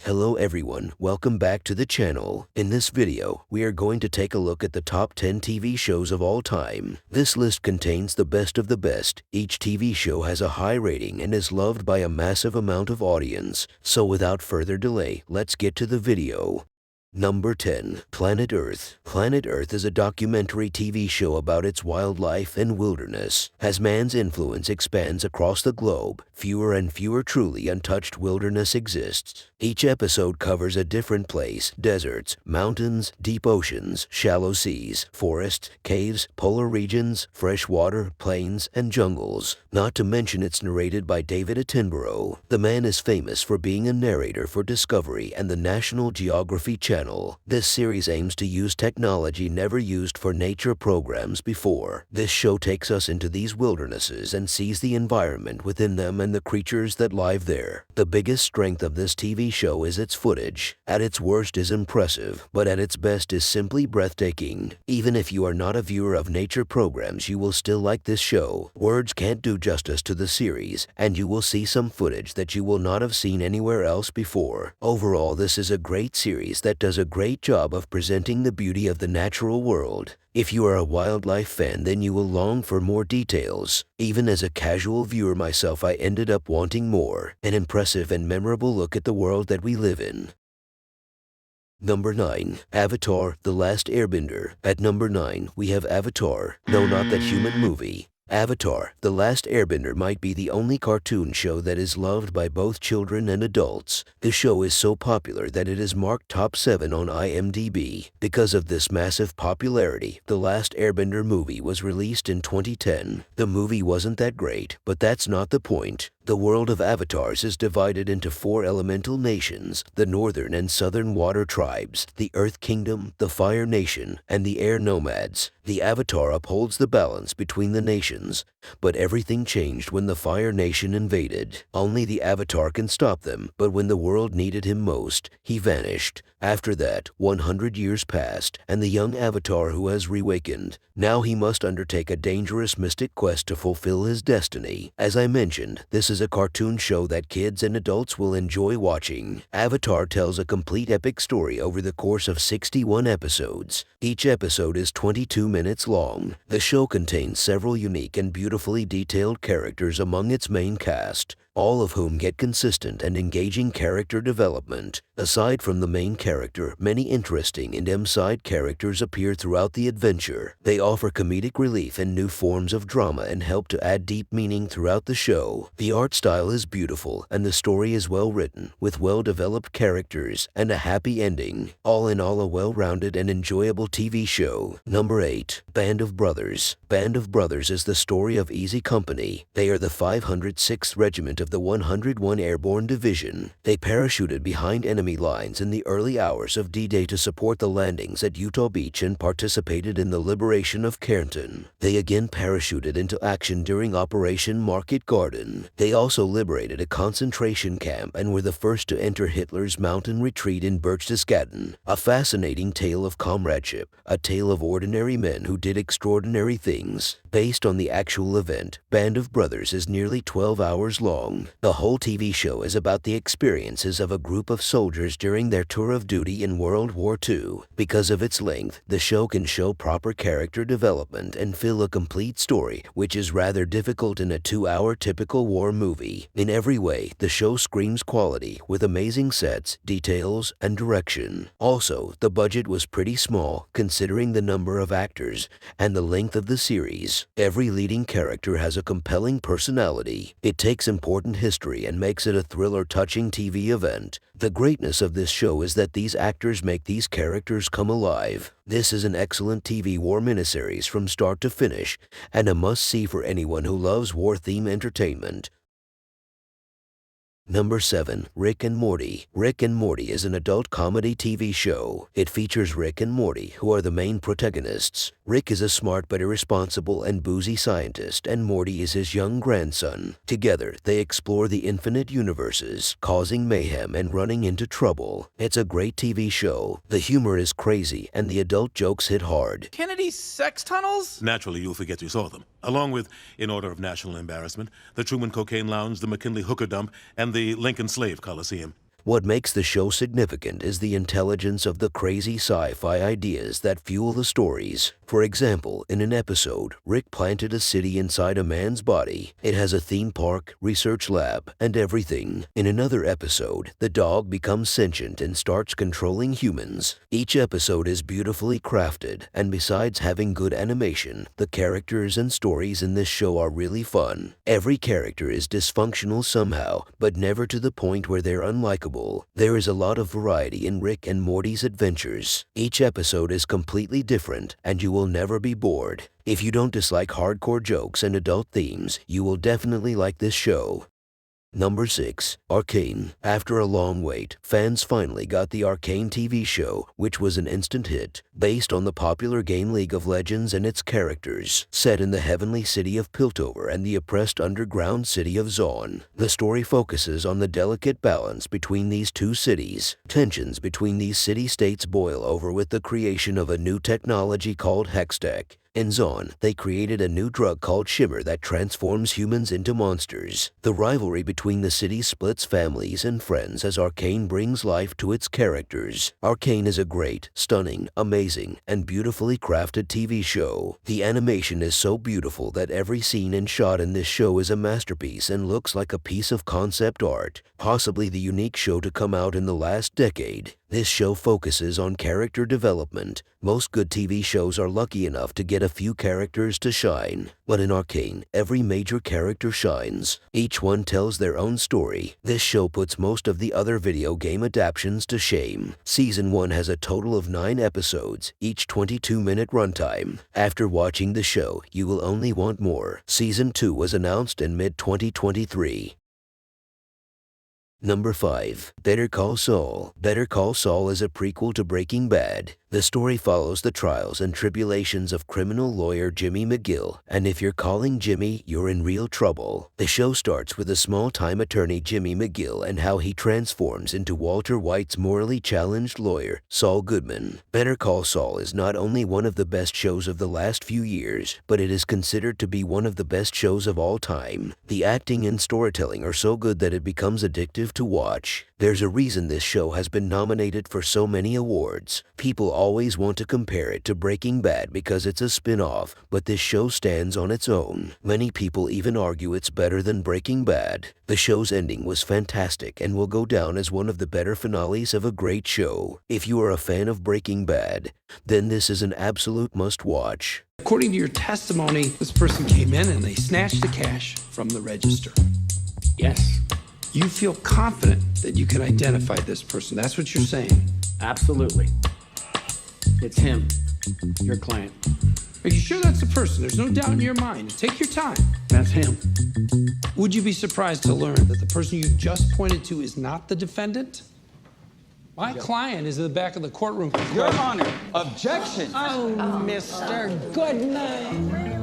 Hello everyone, welcome back to the channel. In this video, we are going to take a look at the top 10 TV shows of all time. This list contains the best of the best. Each TV show has a high rating and is loved by a massive amount of audience. So without further delay, let's get to the video. Number 10. Planet Earth. Planet Earth is a documentary TV show about its wildlife and wilderness. As man's influence expands across the globe, fewer and fewer truly untouched wilderness exists. Each episode covers a different place: deserts, mountains, deep oceans, shallow seas, forests, caves, polar regions, fresh water, plains, and jungles. Not to mention it's narrated by David Attenborough. The man is famous for being a narrator for Discovery and the National Geography Channel. This series aims to use technology never used for nature programs before. This show takes us into these wildernesses and sees the environment within them and the creatures that live there. The biggest strength of this TV show is its footage. At its worst is impressive, but at its best is simply breathtaking. Even if you are not a viewer of nature programs, you will still like this show. Words can't do justice to the series, and you will see some footage that you will not have seen anywhere else before. Overall, this is a great series that does a great job of presenting the beauty of the natural world. If you are a wildlife fan, then you will long for more details. Even as a casual viewer myself, I ended up wanting more. An impressive and memorable look at the world that we live in. Number 9. Avatar: The Last Airbender. At number 9, we have Avatar. No, not that human movie. Avatar: The Last Airbender might be the only cartoon show that is loved by both children and adults. The show is so popular that it is marked top 7 on IMDb. Because of this massive popularity, The Last Airbender movie was released in 2010. The movie wasn't that great, but that's not the point. The world of avatars is divided into 4 elemental nations: the northern and southern water tribes, the earth kingdom, the fire nation, and the air nomads. The avatar upholds the balance between the nations, but everything changed when the fire nation invaded. Only the avatar can stop them, but when the world needed him most, he vanished. After that, 100 years passed, and the young avatar who has reawakened. Now he must undertake a dangerous mystic quest to fulfill his destiny. As I mentioned, this is a cartoon show that kids and adults will enjoy watching. Avatar tells a complete epic story over the course of 61 episodes. Each episode is 22 minutes long. The show contains several unique and beautifully detailed characters among its main cast, all of whom get consistent and engaging character development. Aside from the main character, many interesting and side characters appear throughout the adventure. They offer comedic relief and new forms of drama and help to add deep meaning throughout the show. The art style is beautiful and the story is well written, with well-developed characters and a happy ending. All in all, a well-rounded and enjoyable TV show. Number 8. Band of Brothers. Band of Brothers is the story of Easy Company. They are the 506th Regiment of the 101 Airborne Division. They parachuted behind enemy lines in the early hours of D-Day to support the landings at Utah Beach and participated in the liberation of Cairnton. They again parachuted into action during Operation Market Garden. They also liberated a concentration camp and were the first to enter Hitler's mountain retreat in Berchtesgaden. A fascinating tale of comradeship, a tale of ordinary men who did extraordinary things. Based on the actual event, Band of Brothers is nearly 12 hours long. The whole TV show is about the experiences of a group of soldiers during their tour of duty in World War II. Because of its length, the show can show proper character development and fill a complete story, which is rather difficult in a 2-hour typical war movie. In every way, the show screams quality, with amazing sets, details, and direction. Also, the budget was pretty small, considering the number of actors and the length of the series. Every leading character has a compelling personality. It takes important history and makes it a thriller-touching TV event. The greatness of this show is that these actors make these characters come alive. This is an excellent TV war miniseries from start to finish, and a must-see for anyone who loves war-themed entertainment. Number 7. Rick and Morty. Rick and Morty is an adult comedy TV show. It features Rick and Morty, who are the main protagonists. Rick is a smart but irresponsible and boozy scientist, and Morty is his young grandson. Together, they explore the infinite universes, causing mayhem and running into trouble. It's a great TV show. The humor is crazy, and the adult jokes hit hard. Kennedy's sex tunnels? Naturally, you'll forget you saw them. Along with, in order of national embarrassment, the Truman Cocaine Lounge, the McKinley Hooker Dump, and the Lincoln Slave Coliseum. What makes the show significant is the intelligence of the crazy sci-fi ideas that fuel the stories. For example, in an episode, Rick planted a city inside a man's body. It has a theme park, research lab, and everything. In another episode, the dog becomes sentient and starts controlling humans. Each episode is beautifully crafted, and besides having good animation, the characters and stories in this show are really fun. Every character is dysfunctional somehow, but never to the point where they're unlikable. There is a lot of variety in Rick and Morty's adventures. Each episode is completely different, and you will never be bored. If you don't dislike hardcore jokes and adult themes, you will definitely like this show. Number 6. Arcane. After a long wait, fans finally got the Arcane TV show, which was an instant hit, based on the popular game League of Legends and its characters. Set in the heavenly city of Piltover and the oppressed underground city of Zaun, the story focuses on the delicate balance between these two cities. Tensions between these city-states boil over with the creation of a new technology called Hextech. In Zaun, they created a new drug called Shimmer that transforms humans into monsters. The rivalry between the cities splits families and friends as Arcane brings life to its characters. Arcane is a great, stunning, amazing, and beautifully crafted TV show. The animation is so beautiful that every scene and shot in this show is a masterpiece and looks like a piece of concept art, possibly the unique show to come out in the last decade. This show focuses on character development. Most good TV shows are lucky enough to get a few characters to shine, but in Arcane, every major character shines. Each one tells their own story. This show puts most of the other video game adaptations to shame. Season 1 has a total of 9 episodes, each 22-minute runtime. After watching the show, you will only want more. Season 2 was announced in mid-2023. Number 5. Better Call Saul. Better Call Saul is a prequel to Breaking Bad. The story follows the trials and tribulations of criminal lawyer Jimmy McGill, and if you're calling Jimmy, you're in real trouble. The show starts with a small-time attorney Jimmy McGill and how he transforms into Walter White's morally challenged lawyer, Saul Goodman. Better Call Saul is not only one of the best shows of the last few years, but it is considered to be one of the best shows of all time. The acting and storytelling are so good that it becomes addictive to watch. There's a reason this show has been nominated for so many awards. People always want to compare it to Breaking Bad because it's a spin-off, but this show stands on its own. Many people even argue it's better than Breaking Bad. The show's ending was fantastic and will go down as one of the better finales of a great show. If you are a fan of Breaking Bad, then this is an absolute must-watch. According to your testimony, this person came in and they snatched the cash from the register. Yes, You feel confident that you can identify this person. That's what you're saying. absolutely. It's him, your client. Are you sure that's the person? There's no doubt in your mind. Take your time. That's him. Would you be surprised to learn that the person you just pointed to is not the defendant? My client is in the back of the courtroom. Your Honor, objection. Oh, Mr. Goodnight.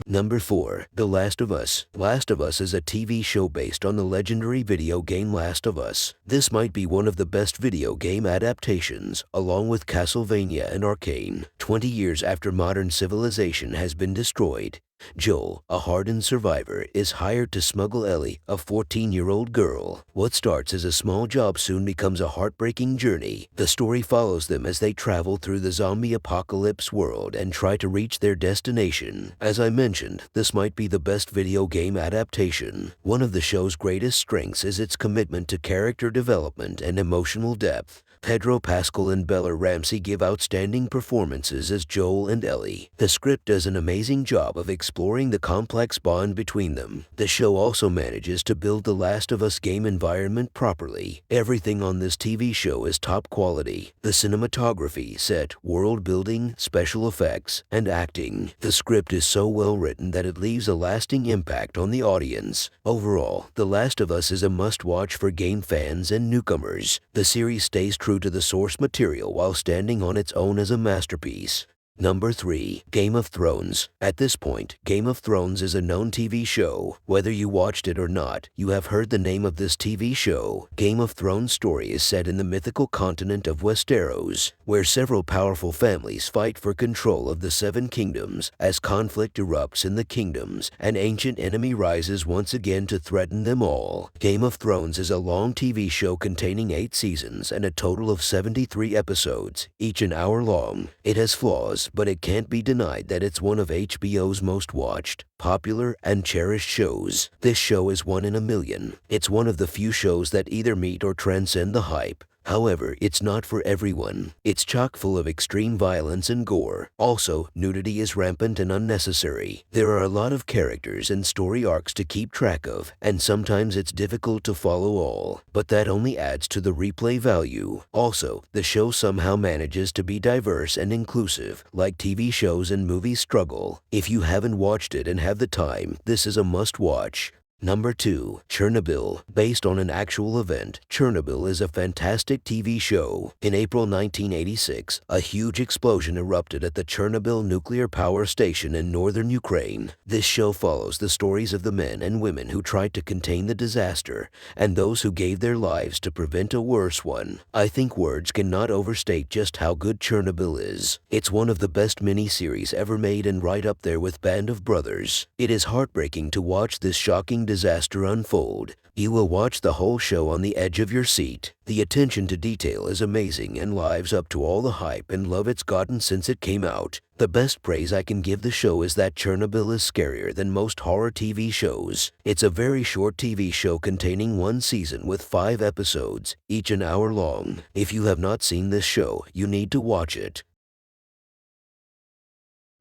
Number 4. The Last of Us. Last of Us is a TV show based on the legendary video game Last of Us. This might be one of the best video game adaptations, along with Castlevania and Arcane. 20 years after modern civilization has been destroyed, Joel, a hardened survivor, is hired to smuggle Ellie, a 14-year-old girl. What starts as a small job soon becomes a heartbreaking journey. The story follows them as they travel through the zombie apocalypse world and try to reach their destination. As I mentioned, this might be the best video game adaptation. One of the show's greatest strengths is its commitment to character development and emotional depth. Pedro Pascal and Bella Ramsey give outstanding performances as Joel and Ellie. The script does an amazing job of exploring the complex bond between them. The show also manages to build the Last of Us game environment properly. Everything on this TV show is top quality. The cinematography, set, world building, special effects, and acting. The script is so well written that it leaves a lasting impact on the audience. Overall, The Last of Us is a must-watch for game fans and newcomers. The series stays true to the source material while standing on its own as a masterpiece. Number 3. Game of Thrones. At this point, Game of Thrones is a known TV show. Whether you watched it or not, you have heard the name of this TV show. Game of Thrones' story is set in the mythical continent of Westeros, where several powerful families fight for control of the Seven Kingdoms. As conflict erupts in the kingdoms, an ancient enemy rises once again to threaten them all. Game of Thrones is a long TV show containing 8 seasons and a total of 73 episodes, each an hour long. It has flaws, but it can't be denied that it's one of HBO's most watched, popular, and cherished shows. This show is one in a million. It's one of the few shows that either meet or transcend the hype. However, it's not for everyone. It's chock full of extreme violence and gore. Also, nudity is rampant and unnecessary. There are a lot of characters and story arcs to keep track of, and sometimes it's difficult to follow all. But that only adds to the replay value. Also, the show somehow manages to be diverse and inclusive, like TV shows and movies struggle. If you haven't watched it and have the time, this is a must-watch. Number 2. Chernobyl. Based on an actual event, Chernobyl is a fantastic TV show. In April 1986, a huge explosion erupted at the Chernobyl nuclear power station in northern Ukraine. This show follows the stories of the men and women who tried to contain the disaster and those who gave their lives to prevent a worse one. I think words cannot overstate just how good Chernobyl is. It's one of the best miniseries ever made and right up there with Band of Brothers. It is heartbreaking to watch this shocking disaster unfold. You will watch the whole show on the edge of your seat. The attention to detail is amazing and lives up to all the hype and love it's gotten since it came out. The best praise I can give the show is that Chernobyl is scarier than most horror TV shows. It's a very short TV show containing 1 season with 5 episodes, each an hour long. If you have not seen this show, you need to watch it.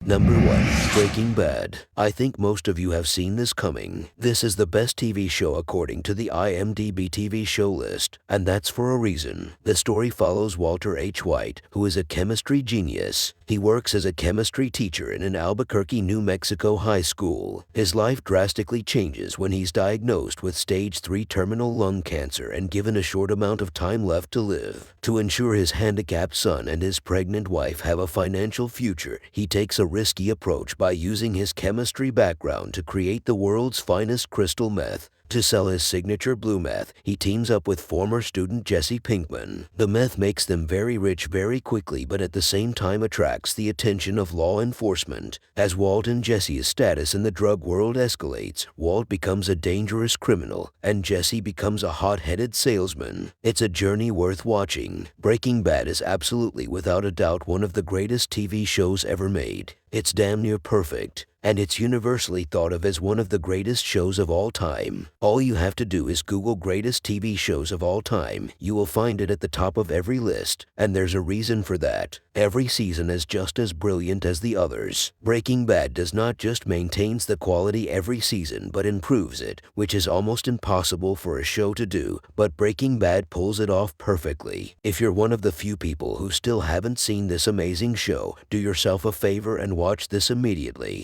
Number 1. Breaking Bad. I think most of you have seen this coming. This is the best TV show according to the IMDb TV show list, and that's for a reason. The story follows Walter H. White, who is a chemistry genius. He works as a chemistry teacher in an Albuquerque, New Mexico high school. His life drastically changes when he's diagnosed with stage 3 terminal lung cancer and given a short amount of time left to live. To ensure his handicapped son and his pregnant wife have a financial future, he takes a risky approach by using his chemistry background to create the world's finest crystal meth. To sell his signature blue meth, he teams up with former student Jesse Pinkman. The meth makes them very rich very quickly, but at the same time attracts the attention of law enforcement. As Walt and Jesse's status in the drug world escalates, Walt becomes a dangerous criminal, and Jesse becomes a hot-headed salesman. It's a journey worth watching. Breaking Bad is absolutely without a doubt one of the greatest TV shows ever made. It's damn near perfect, and it's universally thought of as one of the greatest shows of all time. All you have to do is Google greatest TV shows of all time. You will find it at the top of every list, and there's a reason for that. Every season is just as brilliant as the others. Breaking Bad does not just maintains the quality every season, but improves it, which is almost impossible for a show to do, but Breaking Bad pulls it off perfectly. If you're one of the few people who still haven't seen this amazing show, do yourself a favor and watch this immediately.